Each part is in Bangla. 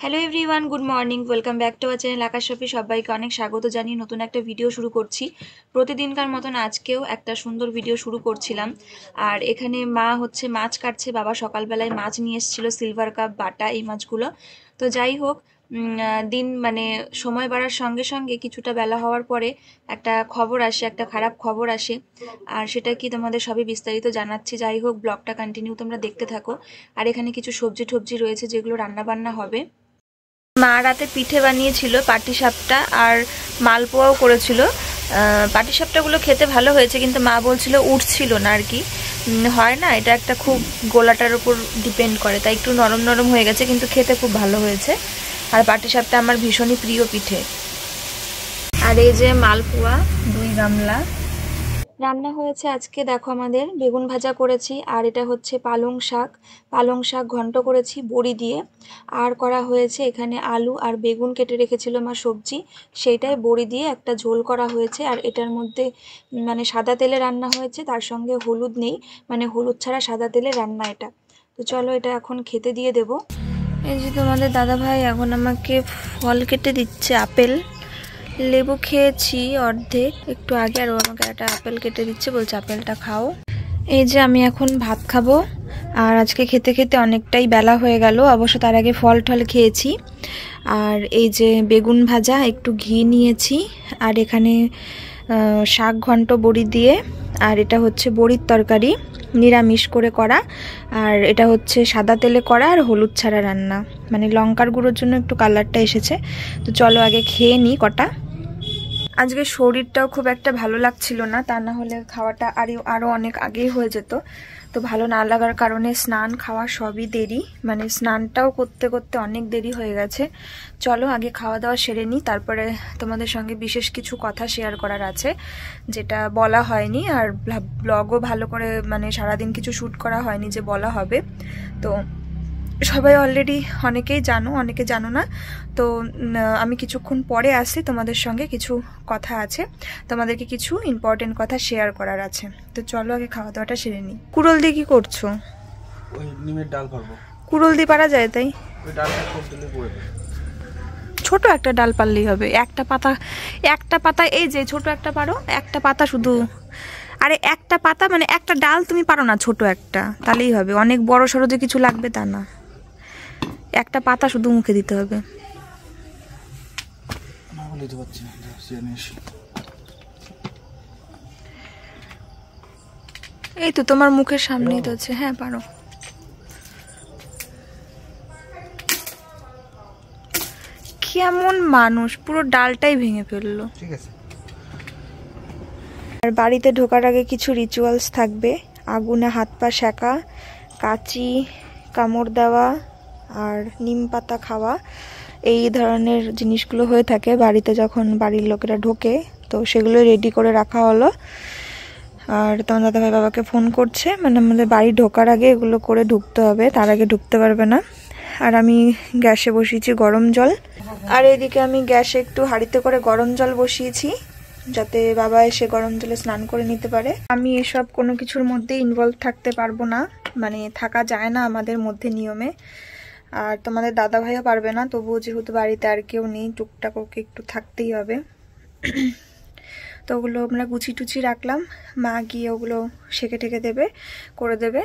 Hello everyone, good morning. Welcome back to our channel Akash Shafi. সবাইকে অনেক স্বাগত জানিয়ে নতুন একটা ভিডিও শুরু করছি। প্রতিদিনকার মতন আজকেও একটা সুন্দর ভিডিও শুরু করছিলাম। আর এখানে মা হচ্ছে মাছ কাটছে। বাবা সকালবেলায় মাছ নিয়ে এসেছিলো, সিলভার কাপ বাটা এই মাছগুলো। তো যাই হোক, দিন মানে সময় বাড়ার সঙ্গে সঙ্গে কিছুটা বেলা হওয়ার পরে একটা খবর আসে, একটা খারাপ খবর আসে। আর সেটা কি তোমাদের সবই বিস্তারিত জানাচ্ছি। যাই হোক, ব্লগটা কন্টিনিউ তোমরা দেখতে থাকো। আর এখানে কিছু সবজি টবজি রয়েছে যেগুলো রান্না বান্না হবে। মা রাতে পিঠে বানিয়েছিল, পাটিসাপটা আর মালপোয়াও করেছিল। পাটিসাপটাগুলো খেতে ভালো হয়েছে, কিন্তু মা বলছিল উঠছিল না আর কি। হয় না, এটা একটা খুব গোলাটার উপর ডিপেন্ড করে, তাই একটু নরম নরম হয়ে গেছে, কিন্তু খেতে খুব ভালো হয়েছে। আর পাটিসাপটা আমার ভীষণই প্রিয় পিঠে। আর এই যে মালপোয়া 2 গামলা রান্না হয়েছে আজকে। দেখো, আমাদের বেগুন ভাজা করেছি, আর এটা হচ্ছে পালং শাক ঘন্ট করেছি বড়ি দিয়ে। আর করা হয়েছে এখানে আলু আর বেগুন কেটে রেখেছিল মা সবজি, সেইটাই বড়ি দিয়ে একটা ঝোল করা হয়েছে। আর এটার মধ্যে মানে সাদা তেলে রান্না হয়েছে, তার সঙ্গে হলুদ নেই, মানে হলুদ ছাড়া সাদা তেলে রান্না এটা। তো চলো এটা এখন খেতে দিয়ে দেব। এই যে তোমাদের দাদা ভাই এখন আমাকে ফল কেটে দিচ্ছে, আপেল। লেবু খেয়েছি অর্ধেক একটু আগে, আর ও আমাকে একটা আপেল কেটে দিচ্ছে, বলছে আপেলটা খাও। এই যে আমি এখন ভাত খাবো। আর আজকে খেতে খেতে অনেকটাই বেলা হয়ে গেল, অবশ্য তার আগে ফল টল খেয়েছি। আর এই যে বেগুন ভাজা, একটু ঘি নিয়েছি। আর এখানে শাক ঘন্ট বড়ি দিয়ে, আর এটা হচ্ছে বড়ির তরকারি নিরামিষ করে করা। আর এটা হচ্ছে সাদা তেলে করা আর হলুদ ছাড়া রান্না, মানে লঙ্কার গুঁড়োর জন্য একটু কালারটা এসেছে। তো চলো আগে খেয়ে নিই কটা। আজকে শরীরটাও খুব একটা ভালো লাগছিল না, তা না হলে খাওয়াটা আরও অনেক আগেই হয়ে যেত। তো ভালো না লাগার কারণে স্নান খাওয়া সবই দেরি, মানে স্নানটাও করতে করতে অনেক দেরি হয়ে গেছে। চলো আগে খাওয়া দাওয়া সেরে নিই, তারপরে তোমাদের সঙ্গে বিশেষ কিছু কথা শেয়ার করার আছে যেটা বলা হয়নি। আর ব্লগও ভালো করে মানে সারাদিন কিছু শ্যুট করা হয়নি যে বলা হবে। তো সবাই অলরেডি অনেকেই জানো, অনেকে জানো না। তো আমি কিছুক্ষণ পরে আসি, তোমাদের সঙ্গে কিছু কথা আছে, তোমাদেরকে কিছু ইম্পর্টেন্ট কথা শেয়ার করার আছে। তো চলো আগে খাওয়া দাওয়াটা সেরে নিই। কুড়োল দিয়ে কি করছো? ওই নিমের ডাল পারবো। কুড়োল দিয়ে পারা যায়? তাই ওই ডালটা খুব দিলে পড়ে যাবে। ছোট একটা ডাল পারলেই হবে, একটা পাতা এই যে ছোট একটা পারো, একটা পাতা শুধু। আরে একটা পাতা মানে একটা ডাল তুমি পারো না, ছোট একটা, তাহলেই হবে। অনেক বড় সড়ো যে কিছু লাগবে তা না, একটা পাতা শুধু মুখে দিতে হবে। এই তো তোমার মুখের সামনেই তো আছে, হ্যাঁ পারো। কেমন মানুষ, পুরো ডালটাই ভেঙে ফেললো। ঠিক আছে। আর বাড়িতে ঢোকার আগে কিছু রিচুয়ালস থাকবে। আগুনে হাত পা সেঁকা, কাঁচি কামড় দেওয়া, আর নিম পাতা খাওয়া, এই ধরনের জিনিসগুলো হয়ে থাকে বাড়িতে যখন বাড়ির লোকেরা ঢোকে। তো সেগুলো রেডি করে রাখা হলো। আর তোমার দাদাভাই বাবাকে ফোন করছে, মানে আমাদের বাড়ি ঢোকার আগে এগুলো করে ঢুকতে হবে, তার আগে ঢুকতে পারবে না। আর আমি গ্যাসে বসিয়েছি গরম জল। আর এদিকে আমি গ্যাসে একটু হাঁড়িতে করে গরম জল বসিয়েছি, যাতে বাবা এসে গরম জলে স্নান করে নিতে পারে। আমি এসব কোনো কিছুর মধ্যে ইনভলভ থাকতে পারবো না, মানে থাকা যায় না আমাদের মধ্যে নিয়মে। আর তোমাদের দাদা ভাইও পারবে না, তবুও যেহেতু বাড়িতে আর কেউ নেই, টুকটাক ওকে একটু থাকতেই হবে। তো ওগুলো আমরা গুছি টুচি রাখলাম, মা গিয়ে ওগুলো সেঁকে ঠেকে দেবে, করে দেবে।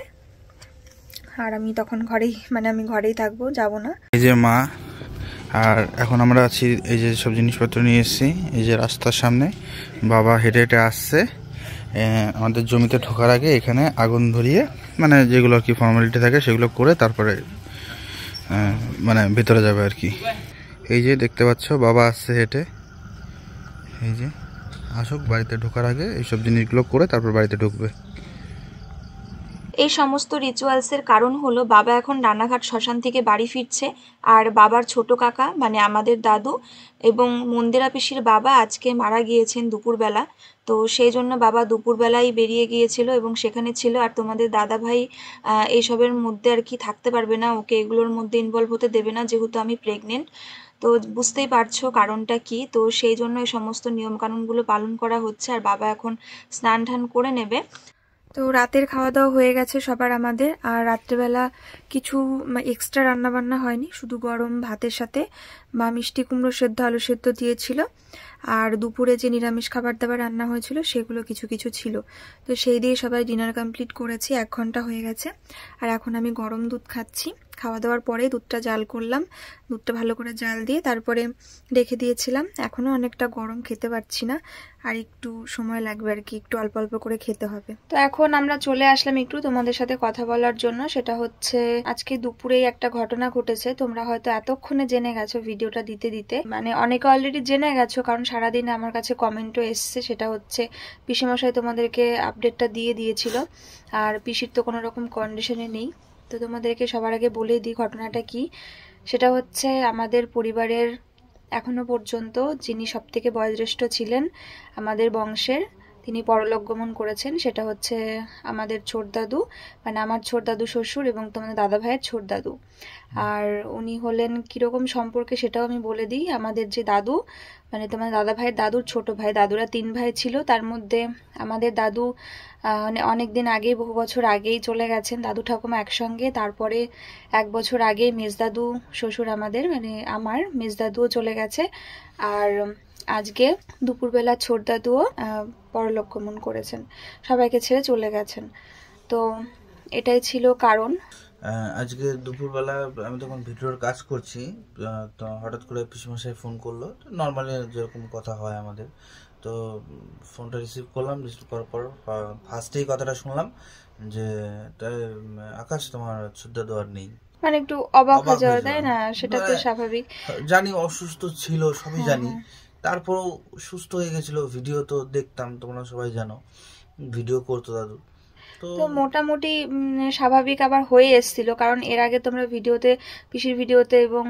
আর আমি তখন ঘরেই, মানে আমি ঘরেই থাকবো, যাব না। এই যে মা, আর এখন আমরা আছি, এই যে সব জিনিসপত্র নিয়ে এসেছি এই যে রাস্তার সামনে। বাবা হেঁটে হেঁটে আসছে আমাদের জমিতে ঢোকার আগে এখানে আগুন ধরিয়ে, মানে যেগুলো আর কি ফর্মালিটি থাকে সেগুলো করে তারপরে মানে ভিতরে যাবে আর কি। এই যে দেখতে পাচ্ছ বাবা আসছে হেঁটে, এই যে আসুক, বাড়িতে ঢোকার আগে এইসব জিনিসগুলো করে তারপর বাড়িতে ঢুকবে। এই সমস্ত রিচুয়ালসের কারণ হলো, বাবা এখন রানাঘাট শ্মশান থেকে বাড়ি ফিরছে। আর বাবার ছোট কাকা মানে আমাদের দাদু এবং মন্দিরা পিসির বাবা আজকে মারা গিয়েছেন দুপুরবেলা। তো সেই জন্য বাবা দুপুরবেলায় বেরিয়ে গিয়েছিল এবং সেখানে ছিল। আর তোমাদের দাদা ভাই এইসবের মধ্যে আর কি থাকতে পারবে না, ওকে এগুলোর মধ্যে ইনভলভ হতে দেবে না, যেহেতু আমি প্রেগনেন্ট। তো বুঝতেই পারছো কারণটা কি। তো সেই জন্য এই সমস্ত নিয়মকানুনগুলো পালন করা হচ্ছে। আর বাবা এখন স্নান টান করে নেবে। তো রাতের খাওয়া দাওয়া হয়ে গেছে সবার আমাদের, আর রাত্রেবেলা কিছু এক্সট্রা রান্না বান্না হয়নি, শুধু গরম ভাতের সাথে মা মিষ্টি কুমড়ো সেদ্ধ আলু সেদ্ধ দিয়েছিল, আর দুপুরে যে নিরামিষ খাবার দাবার রান্না হয়েছিল সেগুলো কিছু কিছু ছিল। তো সেই দিয়ে সবাই ডিনার কমপ্লিট করেছি, 1 ঘন্টা হয়ে গেছে। আর এখন আমি গরম দুধ খাচ্ছি। খাওয়া দাওয়ার পরে দুধটা জাল করলাম, দুধটা ভালো করে জাল দিয়ে তারপরে রেখে দিয়েছিলাম। এখনও অনেকটা গরম, খেতে পারছি না, আর একটু সময় লাগবে আর কি, একটু অল্প অল্প করে খেতে হবে। তো এখন আমরা চলে আসলাম একটু তোমাদের সাথে কথা বলার জন্য। সেটা হচ্ছে আজকে দুপুরেই একটা ঘটনা ঘটেছে, তোমরা হয়তো এতক্ষণে জেনে গেছো ভিডিওটা দিতে দিতে, মানে অনেকে অলরেডি জেনে গেছো, কারণ সারাদিন আমার কাছে কমেন্টও এসছে। সেটা হচ্ছে পিসিমশাই তোমাদেরকে আপডেটটা দিয়ে দিয়েছিল, আর পিসির তো কোনো রকম কন্ডিশনে নেই। তো তোমাদেরকে সবার আগে বলে দিই ঘটনাটা কি। সেটা হচ্ছে আমাদের পরিবারের এখনো পর্যন্ত যিনি সবথেকে বয়োজ্যেষ্ঠ ছিলেন আমাদের বংশের, তিনি পরলোক গমন করেছেন। সেটা হচ্ছে আমাদের ছোটদাদু, মানে আমার ছোটদাদু শ্বশুর এবং তোমাদের দাদা ভাইয়ের ছোটদাদু। আর উনি হলেন কিরকম সম্পর্কে সেটাও আমি বলে দিই। আমাদের যে দাদু, মানে তোমার দাদা ভাইয়ের দাদুর ছোট ভাই, দাদুরা 3 ভাই ছিল, তার মধ্যে আমাদের দাদু মানে অনেক দিন আগেই, বহু বছর আগেই চলে গেছেন দাদু ঠাকুমা একসঙ্গে। তারপরে 1 বছর আগে মেজদাদু শ্বশুর আমাদের, মানে আমার মেজদাদুও চলে গেছে। আর আজকে দুপুরবেলা ছোটদাদুও পরলোক গমন করেছেন, সবাইকে ছেড়ে চলে গেছেন। তো এটাই ছিল কারণ। আজকে দুপুরবেলা আমি তখন ভিডিওর কাজ করছি, তো হঠাৎ করে পিসমশাই ফোন করলো। নর্মালি যেরকম কথা হয় আমাদের, তো ফোনটা রিসিভ করলাম। রিসিভ করার পর ফার্স্টেই কথাটা শুনলাম যে আকাশ, তোমার ছোটদাদু আর নেই। মানে একটু অবাক হয়ে যাওয়া, তাই না? সেটা তো স্বাভাবিক। জানি অসুস্থ ছিল, সবই জানি, তারপরও সুস্থ হয়ে গেছিল। ভিডিও তো দেখতাম, তোমরা সবাই জানো, ভিডিও করতো দাদু। তো মোটামুটি স্বাভাবিক আবার হয়ে এসেছিল, কারণ এর আগে তোমরা ভিডিওতে, পিসির ভিডিওতে এবং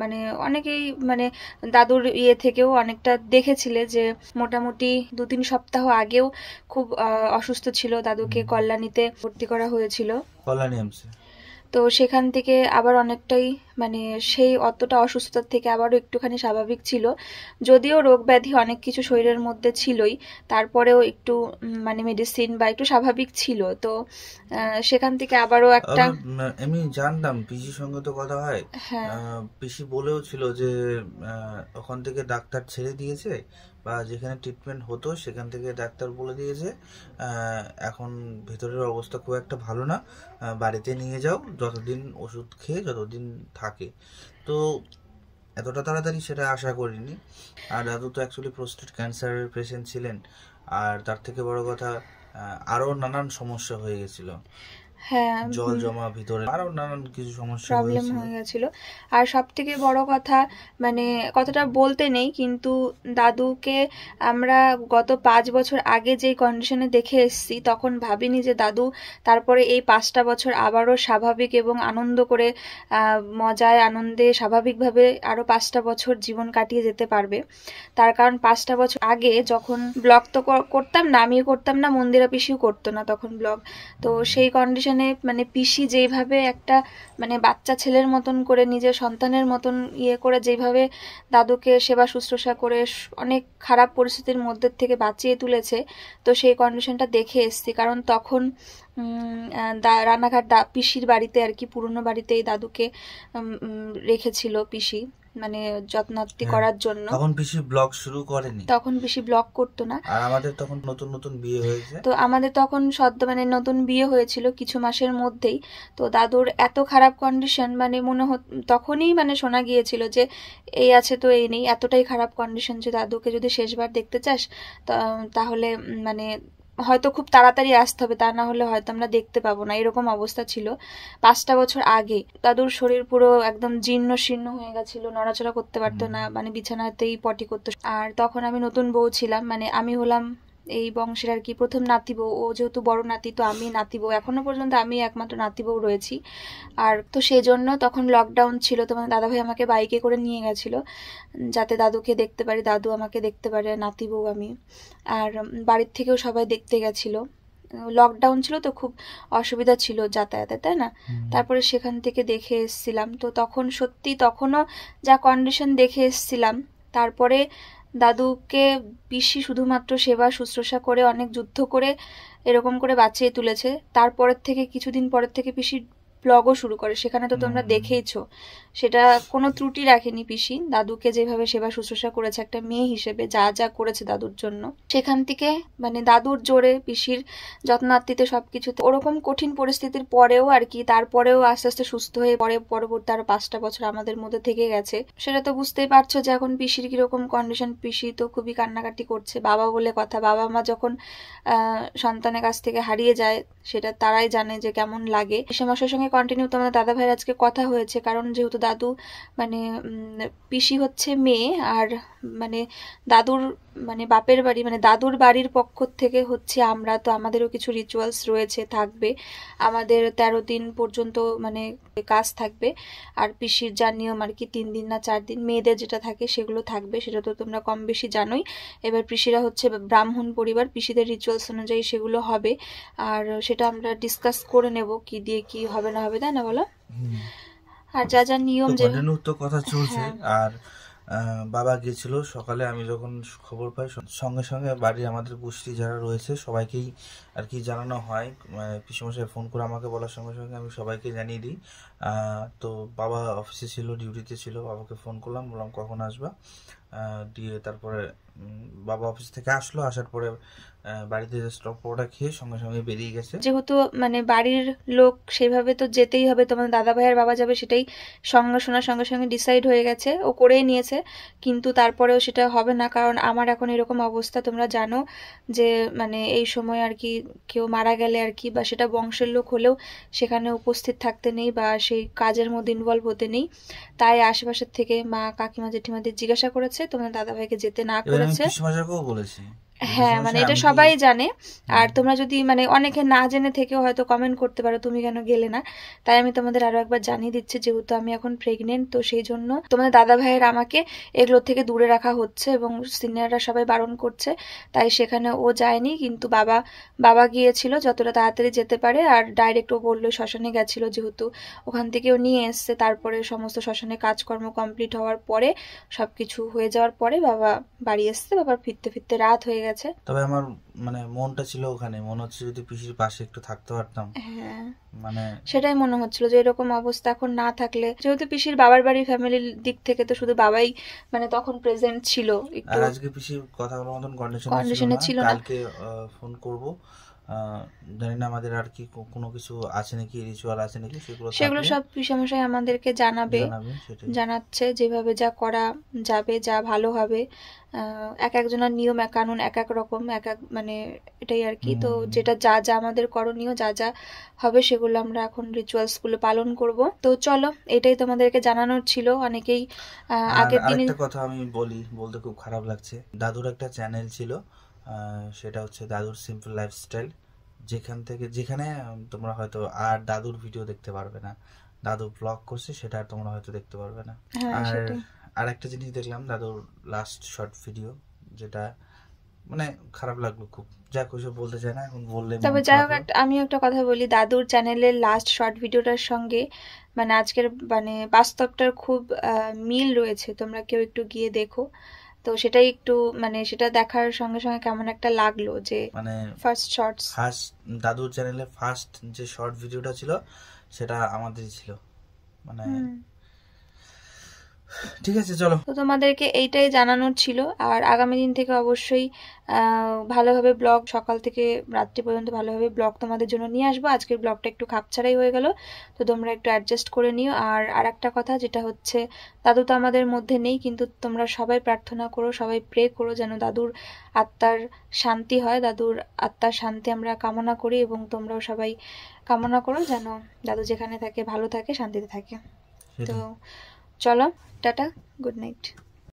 মানে অনেকেই মানে দাদুর ইয়ে থেকেও অনেকটা দেখেছিলে যে মোটামুটি 2-3 সপ্তাহ আগেও খুব অসুস্থ ছিল, দাদুকে কল্যাণীতে ভর্তি করা হয়েছিল, কল্যাণী এমসে। তো সেখান থেকে আবার অনেকটাই মানে সেই অতটা অসুস্থতার থেকে আবারও একটুখানি স্বাভাবিক ছিল। যদিও রোগ ব্যাধি অনেক কিছু শরীরের মধ্যে ছিলই, তারপরেও একটু মানে মেডিসিন বা একটু স্বাভাবিক ছিল। তো সেখান থেকে আবারও একটা, আমি জানতাম পিসির সঙ্গে তো কথা হয়, পিসি বলেও ছিল যে ওখান থেকে ডাক্তার ছেড়ে দিয়েছে, বা যেখানে ট্রিটমেন্ট হতো সেখান থেকে ডাক্তার বলে দিয়েছে এখন ভেতরের অবস্থা খুব একটা ভালো না, বাড়িতে নিয়ে যাও, যতদিন ওষুধ খেয়ে যতদিন থাকে। তো এতটা তাড়াতাড়ি সেটা আশা করিনি। আর দাদু তো অ্যাকচুয়ালি প্রোস্টেট ক্যান্সারের পেশেন্ট ছিলেন, আর তার থেকে বড় কথা আরও নানান সমস্যা হয়ে গেছিল। হ্যাঁ, জল জমা ভিতরে, আরো নানান কিছু সমস্যা প্রবলেম হয়ে গেছিল। আর সব থেকে বড় কথা, মানে কথাটা বলতে নেই, কিন্তু দাদুকে আমরা গত 5 বছর আগে যেই কন্ডিশনে দেখে এসেছি, তখন ভাবিনি যে দাদু তারপরে এই 5টা বছর আবারও স্বাভাবিক এবং আনন্দ করে, মজায় আনন্দে স্বাভাবিকভাবে আরো 5টা বছর জীবন কাটিয়ে যেতে পারবে। তার কারণ 5টা বছর আগে যখন ব্লগ তো করতাম না, আমিও করতাম না, মন্দিরা পিসিও করতো না তখন ব্লগ। তো সেই কন্ডিশনে মানে পিসি যেইভাবে একটা মানে বাচ্চা ছেলের মতন করে, নিজের সন্তানের মতন ইয়ে করে যেভাবে দাদুকে সেবা শুশ্রূষা করে অনেক খারাপ পরিস্থিতির মধ্যে থেকে বাঁচিয়ে তুলেছে, তো সেই কন্ডিশনটা দেখে এসছি। কারণ তখন রানাঘাট পিসির বাড়িতে আর কি, পুরনো বাড়িতেই দাদুকে রেখেছিল পিসি, মানে যত্নার্থী করার জন্য। তখন পিসি ব্লগ শুরু করেনি, তখন পিসি ব্লগ করতো না, আর আমাদের তখন নতুন নতুন বিয়ে হয়েছে। তো আমাদের তখন সদ্য মানে নতুন বিয়ে হয়েছিল কিছু মাসের মধ্যেই। তো দাদুর এত খারাপ কন্ডিশন, মানে তখনই মানে শোনা গিয়েছিল যে এই আছে তো এই নেই, এতটাই খারাপ কন্ডিশন যে দাদুকে যদি শেষবার দেখতে চাস তাহলে মানে হয়তো খুব তাড়াতাড়ি আসতে হবে, তা না হলে হয়তো আমরা দেখতে পাবো না, এরকম অবস্থা ছিল 5টা বছর আগে। দাদুর শরীর পুরো একদম জীর্ণ শীর্ণ হয়ে গেছিল, নড়াচড়া করতে পারতো না, মানে বিছানাতেই পটি করতো। আর তখন আমি নতুন বউ ছিলাম, মানে আমি হলাম এই বংশের আর কি প্রথম নাতি বউ। ও যেহেতু বড় নাতি, তো আমি নাতি বউ, এখনো পর্যন্ত আমি একমাত্র নাতি বউ রয়েছি। আর তো সেই জন্য তখন লকডাউন ছিল, তোমার দাদাভাই আমাকে বাইকে করে নিয়ে গেছিল যাতে দাদুকে দেখতে পারি, দাদু আমাকে দেখতে পারে, নাতি বউ আমি। আর বাড়ির থেকেও সবাই দেখতে গেছিল, লকডাউন ছিল তো খুব অসুবিধা ছিল যাতায়াতে, তাই না? তারপরে সেখান থেকে দেখে এসছিলাম। তো তখন সত্যি তখনও যা কন্ডিশন দেখে এসছিলাম, তারপরে দাদুকে পিসি শুধুমাত্র সেবা শুশ্রূষা করে, অনেক যুদ্ধ করে এরকম করে বাঁচিয়ে তুলেছে। তারপরের থেকে কিছুদিন পরের থেকে পিসি ব্লগও শুরু করে, সেখানে তো তোমরা দেখেইছো, সেটা কোনো ত্রুটি রাখেনি পিসি। দাদুকে যেভাবে সেবা শুশ্রূষা করেছে একটা মেয়ে হিসেবে, যা যা করেছে দাদুর জন্য, সেখান থেকে মানে দাদুর জোরে পিসির যত্নার্থীতে সবকিছুতে ওরকম কঠিন পরিস্থিতির পরেও আর কি, তারপরেও আস্তে আস্তে সুস্থ হয়ে পরবর্তী আরো 5টা বছর আমাদের মধ্যে থেকে গেছে। সেটা তো বুঝতেই পারছো যে এখন পিসির কিরকম কন্ডিশন। পিসি তো খুবই কান্নাকাটি করছে। বাবা বলে কথা, বাবা মা যখন সন্তানের কাছ থেকে হারিয়ে যায় সেটা তারাই জানে যে কেমন লাগে। পিসেমশাইয়ের সঙ্গে কন্টিনিউ তোমাদের দাদা ভাইয়ের আজকে কথা হয়েছে, কারণ যেহেতু দাদু মানে পিসি হচ্ছে মেয়ে, আর মানে দাদুর মানে বাপের বাড়ি মানে দাদুর বাড়ির পক্ষ থেকে হচ্ছে আমরা, তো আমাদেরও কিছু রিচুয়ালস রয়েছে, থাকবে আমাদের 13 দিন পর্যন্ত মানে কাজ থাকবে। আর পিসির যা নিয়ম আর কি 3 দিন না 4 দিন মেয়েদের যেটা থাকে সেগুলো থাকবে, সেটা তো তোমরা কম বেশি জানোই। এবার পিসিরা হচ্ছে ব্রাহ্মণ পরিবার, পিসিদের রিচুয়ালস অনুযায়ী সেগুলো হবে, আর সেটা আমরা ডিসকাস করে নেব কি দিয়ে কি হবে না হবে, তাই না বলো? আর যা যা নিয়ম যে তো কথা চলছে। আর বাবা গিয়েছিল সকালে, আমি যখন খবর পাই সঙ্গে সঙ্গে বাড়ির আমাদের গোষ্ঠী যারা রয়েছে সবাইকেই আর কি জানানো হয়। পিসেমশাই ফোন করে আমাকে বলার সঙ্গে সঙ্গে আমি সবাইকে জানিয়ে দিই। তো বাবা অফিসে ছিল, ডিউটিতে ছিল, বাবাকে ফোন করলাম, বললাম কখন আসবা, দিয়ে তারপরে বাবা অফিস থেকে আসলো, আসার পরে বাড়িতে স্টক পরোটা খেয়ে সঙ্গে সঙ্গে বেরিয়ে গেছে। যেহেতু মানে বাড়ির লোক সেভাবে তো যেতেই হবে, তোমাদের দাদা ভাইয়ের বাবা যাবে সেটাই সঙ্গে শোনার সঙ্গে সঙ্গে ডিসাইড হয়ে গেছে, ও করেই নিয়েছে। কিন্তু তারপরেও সেটা হবে না, কারণ আমার এখন এরকম অবস্থা তোমরা জানো যে মানে এই সময় আর কি কেউ মারা গেলে আর কি, বা সেটা বংশের লোক হলেও সেখানে উপস্থিত থাকতে নেই বা সেই কাজের মধ্যে ইনভলভ হতে নেই। তাই আশেপাশের থেকে মা কাকিমা জেঠিমাদের জিজ্ঞাসা করেছে, তোমাদের দাদা ভাইকে যেতে না করেছে। পিসেমশাইকেও বলেছি। হ্যাঁ মানে এটা সবাই জানে। আর তোমরা যদি মানে অনেকে না জেনে থেকেও হয়তো কমেন্ট করতে পারো তুমি কেন গেলে না, তাই আমি তোমাদের আরো একবার জানিয়ে দিচ্ছি, যেহেতু আমি এখন প্রেগনেন্ট, তো সেই জন্য তোমাদের দাদা ভাইয়ের আমাকে এগুলো থেকে দূরে রাখা হচ্ছে এবং সিনিয়ররা সবাই বারণ করছে, তাই সেখানে ও যায়নি। কিন্তু বাবা গিয়েছিল যতটা তাড়াতাড়ি যেতে পারে, আর ডাইরেক্ট ও বললো শ্মশানে গেছিল, যেহেতু ওখান থেকে ও নিয়ে এসছে। তারপরে সমস্ত শ্মশানে কাজকর্ম কমপ্লিট হওয়ার পরে সবকিছু হয়ে যাওয়ার পরে বাবা বাড়ি এসছে। বাবার ফিরতে ফিরতে রাত হয়ে গেছে। তবে আমার মানে মনটা ছিল ওখানে, মনে হচ্ছে যদি পিসির পাশে একটু থাকতে পারতাম। হ্যাঁ মানে সেটাই মনে হচ্ছিল যে এরকম অবস্থা এখন না থাকলে, যেহেতু পিসির বাবার বাড়ি ফ্যামিলির দিক থেকে তো শুধু বাবাই মানে তখন প্রেজেন্ট ছিল। একটু আর আজকে পিসির কথা বলার মতন কন্ডিশনে ছিল না। কালকে ফোন করব, জানি না আমাদের আর কি কোনো কিছু আছে নাকি, রিচুয়াল আছে নাকি, সেগুলো সব পিসেমশাই আমাদেরকে জানাবে, জানাচ্ছে যেভাবে যা করা যাবে, যা ভালো হবে। এক একজনের নিয়ম এক কানুন এক এক রকম, এক এক মানে এটাই আর কি। তো যেটা যা যা আমাদের করণীয় যা যা হবে সেগুলো আমরা এখন রিচুয়ালস গুলো পালন করব। তো চলো এটাই তোমাদেরকে জানানোর ছিল। অনেকেই আগের দিন একটা কথা আমি বলতে খুব খারাপ লাগছে, দাদুর একটা চ্যানেল ছিল, সেটা হচ্ছে দাদুর সিম্পল লাইফস্টাইল, যেখানে তোমরা হয়তো আর দাদুর ভিডিও দেখতে পারবে না, দাদু ব্লগ করছে সেটা আর তোমরা হয়তো দেখতে পারবে না। আর একটা জিনিস দেখলাম দাদুর লাস্ট শর্ট ভিডিও, যেটা মানে খারাপ লাগলো খুব, যা কিছু বলতে চাই না এখন বললে। তবে যাই হোক আমি একটা কথা বলি, দাদুর চ্যানেলের লাস্ট শর্ট ভিডিওটার সঙ্গে মানে আজকের মানে বাস্তবটার খুব মিল রয়েছে, তোমরা কেউ একটু গিয়ে দেখো। তো সেটাই একটু মানে সেটা দেখার সঙ্গে সঙ্গে কেমন একটা লাগলো যে মানে ফার্স্ট দাদুর চ্যানেলে ফার্স্ট যে শর্ট ভিডিওটা ছিল সেটা আমাদেরই ছিল। মানে ঠিক আছে চলো, তো তোমাদেরকে এইটাই জানানোর ছিল। আর আগামী দিন থেকে অবশ্যই ভালোভাবে ব্লগ, সকাল থেকে রাত্রি পর্যন্ত ভালোভাবে ব্লগ তোমাদের জন্য নিয়ে আসবো। আজকের ব্লগটা একটু খাপছাড়াই হয়ে গেল, তো তোমরা একটু অ্যাডজাস্ট করে নিও। আর একটা কথা যেটা হচ্ছে, দাদু তো আমাদের মধ্যে নেই, কিন্তু তোমরা সবাই প্রার্থনা করো, সবাই প্রে করো যেন দাদুর আত্মার শান্তি হয়। দাদুর আত্মার শান্তি আমরা কামনা করি এবং তোমরাও সবাই কামনা করো যেন দাদু যেখানে থাকে ভালো থাকে, শান্তিতে থাকে। তো চলো টাটা, গুড নাইট।